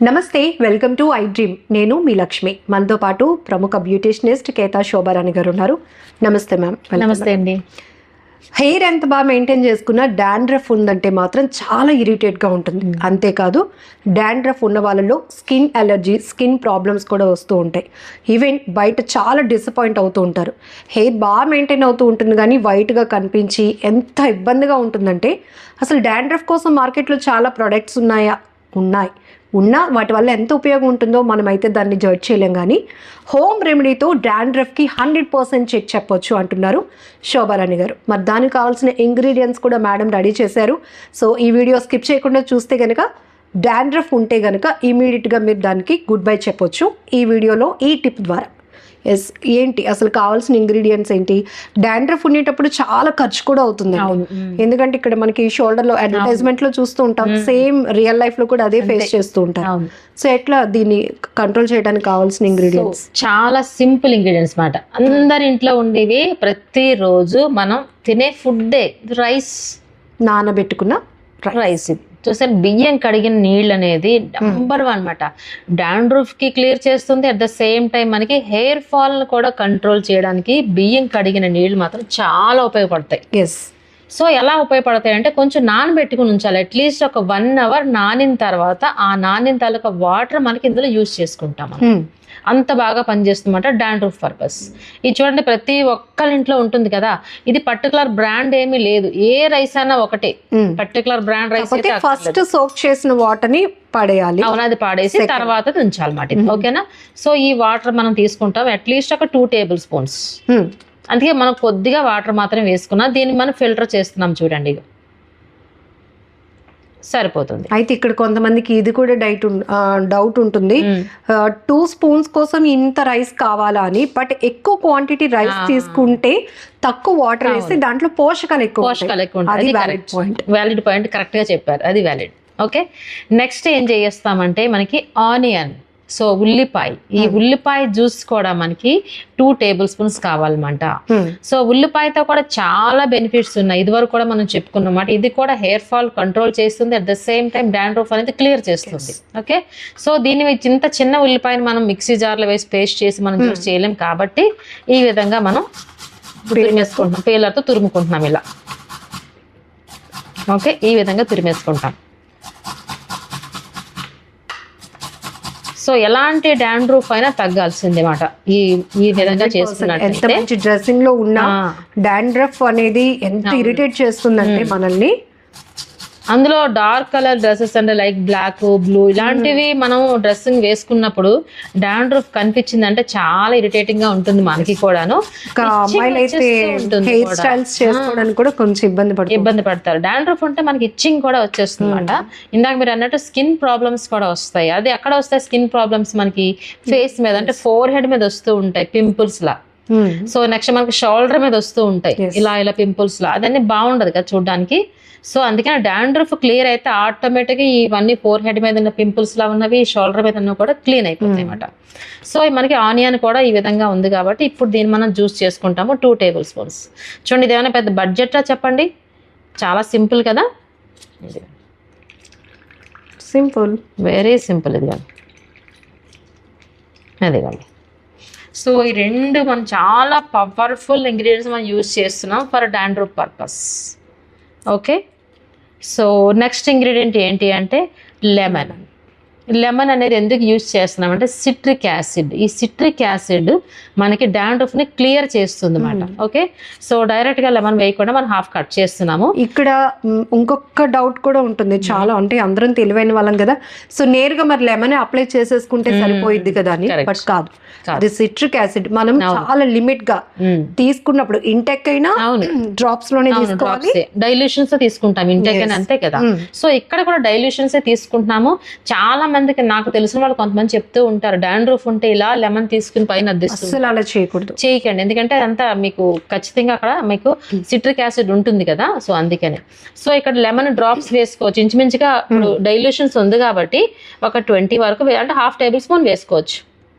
నమస్తే, welcome to I dream. నేను మీ లక్ష్మి. మనతో పాటు ప్రముఖ బ్యూటిషనిస్ట్ కేతా శోభారాణి గారు ఉన్నారు. నమస్తే మ్యామ్. నమస్తే అండి. హెయిర్ ఎంత బాగా మెయింటైన్ చేసుకున్నా డాండ్రఫ్ ఉందంటే మాత్రం చాలా ఇరిటేట్గా ఉంటుంది. అంతేకాదు డాండ్రఫ్ ఉన్న వాళ్ళలో స్కిన్ అలర్జీ, స్కిన్ ప్రాబ్లమ్స్ కూడా వస్తూ ఉంటాయి. ఈవెన్ బయట చాలా డిసప్పాయింట్ అవుతూ ఉంటారు. హెయిర్ బాగా మెయింటైన్ అవుతూ ఉంటుంది కానీ వైట్గా కనిపించి ఎంత ఇబ్బందిగా ఉంటుందంటే, అసలు డాండ్రఫ్ కోసం మార్కెట్లో చాలా ప్రొడక్ట్స్ ఉన్నా వాటి వల్ల ఎంత ఉపయోగం ఉంటుందో మనమైతే దాన్ని జడ్జ్ చేయలేం. కానీ హోమ్ రెమెడీతో డాండ్రఫ్కి 100% చెక్ చెప్పొచ్చు అంటున్నారు శోభారాణి గారు. మరి దానికి కావాల్సిన ఇంగ్రీడియంట్స్ కూడా మేడం రెడీ చేశారు. సో ఈ వీడియో స్కిప్ చేయకుండా చూస్తే కనుక డాండ్రఫ్ ఉంటే కనుక ఇమీడియట్గా మీరు దానికి గుడ్ బై చెప్పొచ్చు ఈ వీడియోలో ఈ టిప్ ద్వారా. ఏంటి అసలు కావాల్సిన ఇంగ్రీడియంట్స్ ఏంటి? డాండ్రఫ్ ఉండేటప్పుడు చాలా ఖర్చు కూడా అవుతుంది. ఎందుకంటే ఇక్కడ మనకి షోల్డర్ లో అడ్వర్టైజ్మెంట్ లో చూస్తూ ఉంటాం, సేమ్ రియల్ లైఫ్ లో కూడా అదే ఫేస్ చేస్తూ ఉంటాం. సో ఎట్లా దీన్ని కంట్రోల్ చేయడానికి కావాల్సిన ఇంగ్రీడియంట్స్? చాలా సింపుల్ ఇంగ్రీడియంట్స్ మాట. అందరి ఇంట్లో ఉండేవి, ప్రతిరోజు మనం తినే ఫుడ్డే రైస్, నానబెట్టుకున్న రైస్. చూసారు, బియ్యం కడిగిన నీళ్ళు అనేది నంబర్ 1 అనమాట. డాండ్రఫ్ కి క్లియర్ చేస్తుంది. అట్ ద సేమ్ టైం మనకి హెయిర్ ఫాల్ కూడా కంట్రోల్ చేయడానికి బియ్యం కడిగిన నీళ్ళు మాత్రం చాలా ఉపయోగపడతాయి. సో ఎలా ఉపయోగపడతాయి అంటే, కొంచెం నానబెట్టుకుని ఉంచాలి. అట్లీస్ట్ ఒక 1 hour నానిన తర్వాత ఆ నానిన తాలూకా వాటర్ మనకి ఇందులో యూజ్ చేసుకుంటాం. అంత బాగా పనిచేస్తుందన్నమాట డాండ్రఫ్ పర్పస్. ఇది చూడండి, ప్రతి ఒక్కరి ఇంట్లో ఉంటుంది కదా. ఇది పర్టికులర్ బ్రాండ్ ఏమీ లేదు, ఏ రైస్ అయినా ఒకటే. పర్టికులర్ బ్రాండ్ రైస్ అయితే ఫస్ట్ సోక్ చేసిన వాటర్ ని పడేయాలి. అవును, అది పాడేసి తర్వాత ఉంచాలన్నమాట. ఓకేనా? సో ఈ వాటర్ మనం తీసుకుంటాం అట్లీస్ట్ ఒక 2 tablespoons. అందుకే మనం కొద్దిగా వాటర్ మాత్రం వేసుకున్నాం. దీన్ని మనం ఫిల్టర్ చేస్తున్నాం చూడండి, సరిపోతుంది. అయితే ఇక్కడ కొంతమందికి ఇది కూడా డౌట్ ఉంటుంది, 2 spoons కోసం ఇంత రైస్ కావాలా అని. బట్ ఎక్కువ క్వాంటిటీ రైస్ తీసుకుంటే తక్కువ వాటర్ వేస్తే దాంట్లో పోషకాలు ఎక్కువ ఉంటాయి. వ్యాలిడ్ పాయింట్, కరెక్ట్ గా చెప్పారు, అది వ్యాలిడ్. ఓకే, నెక్స్ట్ ఏం చేస్తామంటే మనకి ఆనియన్, సో ఉల్లిపాయ. ఈ ఉల్లిపాయ జ్యూస్ కూడా మనకి 2 tablespoons కావాలన్నమాట. సో ఉల్లిపాయతో కూడా చాలా బెనిఫిట్స్ ఉన్నాయి. ఇది వరకు కూడా మనం చెప్పుకున్నమాట. ఇది కూడా హెయిర్ ఫాల్ కంట్రోల్ చేస్తుంది, at the same time dandruff అనేది క్లియర్ చేస్తుంది. ఓకే, సో దీన్ని ఇంత చిన్న ఉల్లిపాయని మనం మిక్సీ జార్లో వేసి పేస్ట్ చేసి మనం జ్యూస్ చేయలేం కాబట్టి ఈ విధంగా మనం తురిమేసుకుంటాం. పీలర్తో తురుముకుంటున్నాం ఇలా. ఓకే, ఈ విధంగా తురిమేసుకుంటాం. సో ఎలాంటి డాండ్రఫ్ అయినా తగ్గాల్సిందే మాట ఈ విధంగా చేస్తున్నట్టు. ఎంత మంచి డ్రెస్సింగ్ లో ఉన్న డాండ్రఫ్ అనేది ఎంత ఇరిటేట్ చేస్తుందంటే మనల్ని. అందులో డార్క్ కలర్ డ్రెస్సెస్ అంటే లైక్ బ్లాక్, బ్లూ ఇలాంటివి మనం డ్రెస్సింగ్ వేసుకున్నప్పుడు డాండ్రఫ్ కనిపించింది అంటే చాలా ఇరిటేటింగ్ గా ఉంటుంది మనకి కూడాను. హెయిర్ స్టైల్స్ చేసుకోవడానికి కూడా కొంచెం ఇబ్బంది పడతారు. డాండ్రఫ్ ఉంటే మనకి ఇచ్చింగ్ కూడా వచ్చేస్తుంది అనమాట. ఇందాక మీరు అన్నట్టు స్కిన్ ప్రాబ్లమ్స్ కూడా వస్తాయి. అది ఎక్కడ వస్తాయి స్కిన్ ప్రాబ్లమ్స్? మనకి ఫేస్ మీద అంటే ఫోర్ హెడ్ మీద వస్తూ ఉంటాయి పింపుల్స్ లా. సో నెక్స్ట్ మనకి షోల్డర్ మీద వస్తూ ఉంటాయి ఇలా పింపుల్స్ లా. అదన్నీ బాగుండదు కదా చూడడానికి. సో అందుకని డాండ్రఫ్ క్లియర్ అయితే ఆటోమేటిక్గా ఇవన్నీ ఫోర్ హెడ్ మీద ఉన్న పింపుల్స్ లా ఉన్నవి, షోల్డర్ మీద ఉన్న కూడా క్లీన్ అయిపోతాయి అన్నమాట. సో మనకి ఆనియన్ కూడా ఈ విధంగా ఉంది కాబట్టి ఇప్పుడు దీన్ని మనం జ్యూస్ చేసుకుంటాము 2 tablespoons. చూడండి, ఇది ఏమైనా పెద్ద బడ్జెటా చెప్పండి? చాలా సింపుల్ కదా, సింపుల్, వెరీ సింపుల్. ఇది అదిగోండి. సో ఈ 2 మనం చాలా పవర్ఫుల్ ఇంగ్రీడియంట్స్ మనం యూజ్ చేస్తున్నాం for dandruff purpose. Okay, so next ingredient ఏంటి అంటే లెమన్. లెమన్ అనేది ఎందుకు యూజ్ చేస్తున్నామంటే సిట్రిక్ యాసిడ్. ఈ సిట్రిక్ యాసిడ్ మనకి డాండ్రఫ్ని క్లియర్ చేస్తుంది అన్నమాట. ఓకే, సో డైరెక్ట్గా లెమన్ వేయకుండా మనం హాఫ్ కట్ చేస్తున్నాము. ఇక్కడ ఇంకొక డౌట్ కూడా ఉంటుంది చాలా, అంటే అందరం తెలివైన వాళ్ళం కదా, సో నేరుగా మరి లెమన్ అప్లై చేసేసుకుంటే సరిపోయిద్ది కదా అని. బట్ కాదు, అది సిట్రిక్ యాసిడ్ మనం చాలా లిమిట్ గా తీసుకున్నప్పుడు, ఇంటెక్ అయినా డ్రాప్స్ లోనే తీసుకోవాలి, డైల్యూషన్స్ తీసుకుంటాం. ఇంటెక్ అయినా అంతే కదా. సో ఇక్కడ కూడా డైల్యూషన్స్ తీసుకుంటున్నాము. చాలా మందికి, నాకు తెలిసిన వాళ్ళు కొంతమంది చెప్తూ ఉంటారు, డాండ్రఫ్ ఉంటే ఇలా లెమన్ తీసుకుని పైన అద్దిస్తుంది. అసలు అలా చేయకండి, ఎందుకంటే అదంతా మీకు ఖచ్చితంగా అక్కడ మీకు సిట్రిక్ యాసిడ్ ఉంటుంది కదా. సో అందుకని సో ఇక్కడ లెమన్ డ్రాప్స్ వేసుకోవచ్చు. ఇంచుమించుగా ఇప్పుడు డైల్యూషన్స్ ఉంది కాబట్టి ఒక 20 వరకు అంటే 1/2 tablespoon వేసుకోవచ్చు.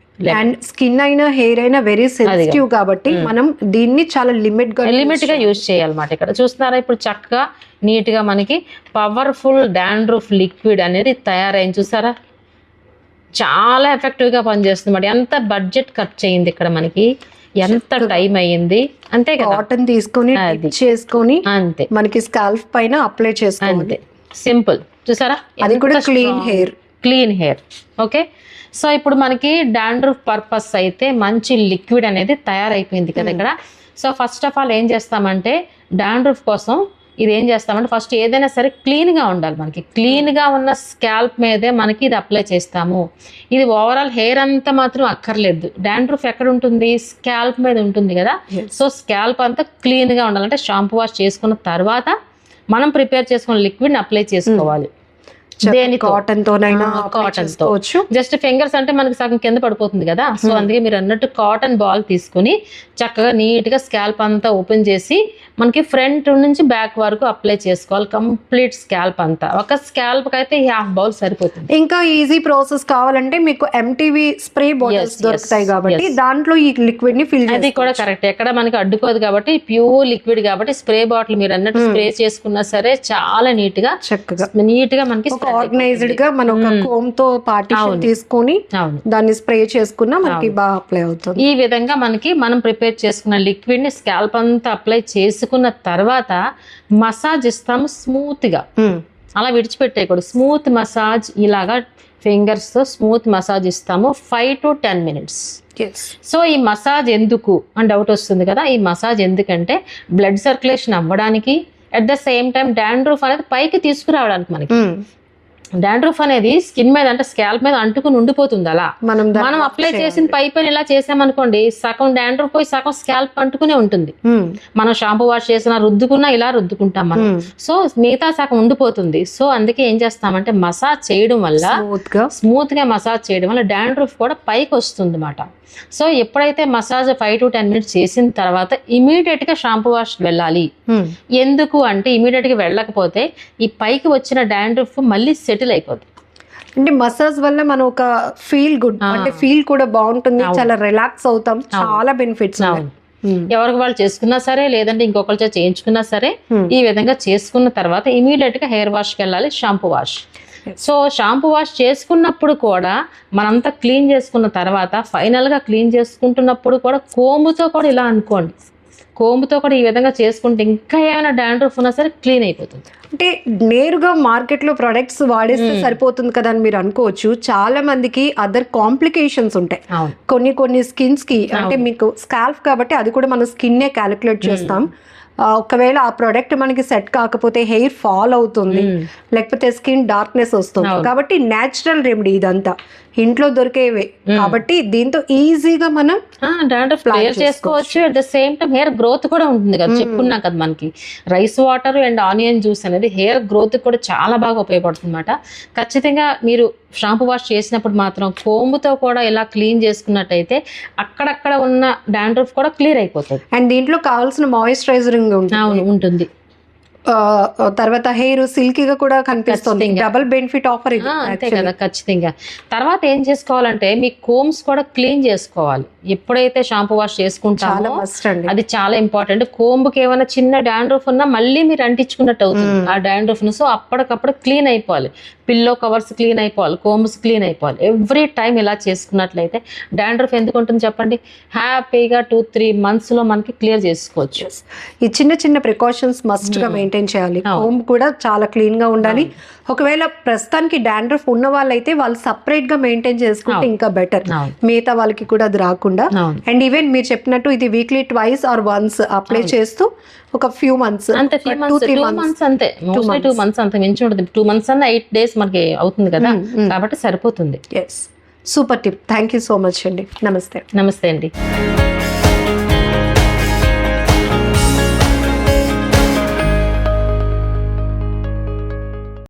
అండ్ స్కిన్ అయినా హెయిర్ అయినా వెరీ సెన్సిటివ్ కాబట్టి మనం దీన్ని చాలా లిమిట్ గా యూజ్ చేయాలన్నమాట. ఇక్కడ చూస్తున్నారా ఇప్పుడు చక్కగా నీట్ గా మనకి పవర్ఫుల్ డాండ్రఫ్ లిక్విడ్ అనేది తయారైంది చూసారా, చాలా ఎఫెక్టివ్ గా పనిచేస్తుంది. ఎంత బడ్జెట్ ఖర్చు అయింది ఇక్కడ మనకి, ఎంత టైం అయ్యింది అంతే కదా. కాటన్ తీసుకొని చేసుకొని అంతే మనకి స్కాల్ప్ పైన అప్లై చేసుకోవాలి, అంతే సింపుల్. చూసారా అది కూడా క్లీన్ హెయిర్. ఓకే, సో ఇప్పుడు మనకి డాండ్రఫ్ పర్పస్ అయితే మంచి లిక్విడ్ అనేది తయారైపోయింది కదా ఇక్కడ. సో ఫస్ట్ ఆఫ్ ఆల్ ఏం చేస్తామంటే డాండ్రఫ్ కోసం ఇది ఏం చేస్తామంటే ఫస్ట్ ఏదైనా సరే క్లీన్గా ఉండాలి. మనకి క్లీన్గా ఉన్న స్కాల్ప్ మీదే మనకి ఇది అప్లై చేస్తాము. ఇది ఓవరాల్ హెయిర్ అంతా మాత్రం అక్కర్లేదు. డాండ్రఫ్ ఎక్కడ ఉంటుంది, స్కాల్ప్ మీద ఉంటుంది కదా. సో స్కాల్ప్ అంతా క్లీన్గా ఉండాలంటే షాంపూ వాష్ చేసుకున్న తర్వాత మనం ప్రిపేర్ చేసుకున్న లిక్విడ్ని అప్లై చేసుకోవాలి. కాటన్ తోనైనా కాటన్ తో జస్ట్ ఫింగర్స్ అంటే మనకి సగం కింద పడిపోతుంది కదా. సో అందుకే మీరు అన్నట్టు కాటన్ బాల్ తీసుకుని చక్కగా నీట్ గా స్కాల్ప్ అంతా ఓపెన్ చేసి మనకి ఫ్రంట్ నుంచి బ్యాక్ వరకు అప్లై చేసుకోవాలి. కంప్లీట్ స్కాల్ప్ అంతా. ఒక స్కాల్ప్ కి అయితే హాఫ్ బౌల్ సరిపోతుంది. ఇంకా ఈజీ ప్రాసెస్ కావాలంటే మీకు ఎంటీవీ స్ప్రే బాటిల్స్ దొరుకుతాయి కాబట్టి దాంట్లో ఈ లిక్విడ్ ని ఫిల్ అది కూడా కరెక్ట్. ఎక్కడ మనకి అడ్డుకోదు కాబట్టి ప్యూర్ లిక్విడ్ కాబట్టి స్ప్రే బాటిల్ మీరు అన్నట్టు స్ప్రే చేసుకున్నా సరే చాలా నీట్ గా చక్కగా నీట్ గా మనకి ఆర్గనైజ్డ్ గా మనం ఒక కోమ్ తో పార్టిషన్ తీసుకొని దాన్ని స్ప్రే చేసుకున్నా మనకి బాగా అప్లై అవుతుంది. ఈ విధంగా మనకి మనం ప్రిపేర్ చేసుకున్న లిక్విడ్ ని స్కాల్ప్ అంతా అప్లై చేసుకున్న తర్వాత మసాజ్ ఇస్తాము స్మూత్ గా. అలా విడిచిపెట్టేయకూడదు. స్మూత్ మసాజ్ ఇలాగా ఫింగర్స్ తో స్మూత్ మసాజ్ ఇస్తాము 5 to 10 minutes. సో ఈ మసాజ్ ఎందుకు అని డౌట్ వస్తుంది కదా. ఈ మసాజ్ ఎందుకంటే బ్లడ్ సర్క్యులేషన్ అవ్వడానికి, at the same time dandruff అనేది పైకి తీసుకురావడానికి. మనకి డాండ్రఫ్ అనేది స్కిన్ మీద అంటే స్కాల్ప్ మీద అంటుకుని ఉండిపోతుంది. అలా మనం అప్లై చేసిన పైన ఇలా చేసామనుకోండి సగం డాండ్రఫ్ పోయి సగం స్కాల్ప్ అంటుకునే ఉంటుంది. మనం షాంపూ వాష్ చేసినా రుద్దుకున్నా ఇలా రుద్దుకుంటాం మనం. సో మిగతా సగం ఉండిపోతుంది. సో అందుకే ఏం చేస్తామంటే మసాజ్ చేయడం వల్ల స్మూత్ గా మసాజ్ చేయడం వల్ల డాండ్రఫ్ కూడా పైకి వస్తుంది అన్నమాట. సో ఎప్పుడైతే మసాజ్ 5 to 10 minutes చేసిన తర్వాత ఇమీడియట్ గా షాంపూ వాష్ వెళ్ళాలి. ఎందుకు అంటే ఇమీడియట్ గా వెళ్ళకపోతే ఈ పైకి వచ్చిన డాండ్రఫ్ మళ్ళీ సెటిల్ అయిపోతుంది. అంటే మసాజ్ వల్ల మనం ఒక ఫీల్ గుడ్ అంటే ఫీల్ కూడా బాగుంటుంది, చాలా రిలాక్స్ అవుతాం, చాలా బెనిఫిట్స్. ఎవరికి వాళ్ళు చేసుకున్నా సరే లేదంటే ఇంకొకరితో చేయించుకున్నా సరే ఈ విధంగా చేసుకున్న తర్వాత ఇమీడియట్ గా హెయిర్ వాష్కి వెళ్ళాలి, shampoo wash. So shampoo wash చేసుకున్నప్పుడు కూడా మనంతా క్లీన్ చేసుకున్న తర్వాత ఫైనల్ గా క్లీన్ చేసుకుంటున్నప్పుడు కూడా కోముతో కూడా ఇలా అనుకోండి, కోముతో కూడా ఈ విధంగా చేసుకుంటే ఇంకా ఏమైనా డాండ్రఫ్ ఉన్నా సరే క్లీన్ అయిపోతుంది. అంటే నేరుగా మార్కెట్ లో ప్రొడక్ట్స్ వాడేస్తే సరిపోతుంది కదా అని మీరు అనుకోవచ్చు. చాలా మందికి అదర్ కాంప్లికేషన్స్ ఉంటాయి కొన్ని స్కిన్స్ కి. అంటే మీకు స్కాల్ప్ కాబట్టి అది కూడా మన స్కిన్నే క్యాలిక్యులేట్ చేస్తాం. ఒకవేళ ఆ ప్రోడక్ట్ మనకి సెట్ కాకపోతే హెయిర్ ఫాల్ అవుతుంది, లేకపోతే స్కిన్ డార్క్నెస్ వస్తుంది. కాబట్టి న్యాచురల్ రెమెడీ ఇదంతా ఇంట్లో దొరికేవే కాబట్టి దీంతో ఈజీగా మనం డాండ్రఫ్ క్లియర్ చేసుకోవచ్చు. At the same time hair growth కూడా ఉంటుంది కదా. చెప్పుకున్నాం కదా మనకి rice water and onion juice అనేది హెయిర్ గ్రోత్ కూడా చాలా బాగా ఉపయోగపడుతుంది అన్నమాట. ఖచ్చితంగా మీరు షాంపూ వాష్ చేసినప్పుడు మాత్రం కోముతో కూడా ఇలా క్లీన్ చేసుకున్నట్టయితే అక్కడక్కడ ఉన్న డాండ్రఫ్ కూడా క్లియర్ అయిపోతుంది. అండ్ దీంట్లో కావాల్సిన మాయిశ్చరైజరింగ్ ఉంటుంది. తర్వాత హెయిర్ సిల్కీగా కూడా కనిపిస్తుంది. డబుల్ బెనిఫిట్ ఆఫర్ ఇది. అంతే కదా ఖచ్చితంగా. తర్వాత ఏం చేసుకోవాలంటే మీ కోమ్స్ కూడా క్లీన్ చేసుకోవాలి. ఎప్పుడైతే షాంపూ వాష్ చేసుకుంటామో అది చాలా ఇంపార్టెంట్. కోంబుకి ఏమైనా చిన్న డాండ్రఫ్ ఉన్నా మళ్ళీ మీరు అంటించుకున్నట్టు అవుతుంది ఆ డాండ్రఫ్ ను. సో అప్పటికప్పుడు క్లీన్ అయిపోవాలి. పిల్లో కవర్స్ క్లీన్ అయిపోవాలి, కోమ్స్ క్లీన్ అయిపోవాలి. ఎవ్రీ టైం ఇలా చేసుకున్నట్లయితే డాండ్రఫ్ ఎందుకు ఉంటుంది చెప్పండి, హ్యాపీగా 2-3 months లో మనకి క్లియర్ చేసుకోవచ్చు. ఈ చిన్న చిన్న ప్రికాషన్స్ మస్ట్ గా మెయింటైన్ చేయాలి. కోమ్ కూడా చాలా క్లీన్ గా ఉండాలి. ఒకవేళ ప్రస్తుతానికి డాండ్రఫ్ ఉన్న వాళ్ళైతే వాళ్ళు సపరేట్ గా మెయింటైన్ చేసుకుంటే ఇంకా బెటర్, మిగతా వాళ్ళకి కూడా అది రాకుండా. అండ్ ఈవెన్ మీరు చెప్పినట్టు ఇది weekly twice or once apply చేస్తూ ఒక ఫ్యూ మంత్స్ అంతే, 2 months అంతే, 2 months అంత మించి ఉంటుంది. 2 months అన్న 8 days మనకి అవుతుంది కదా, కాబట్టి సరిపోతుంది. Super tip. Thank you so much అండి. నమస్తే. నమస్తే అండి.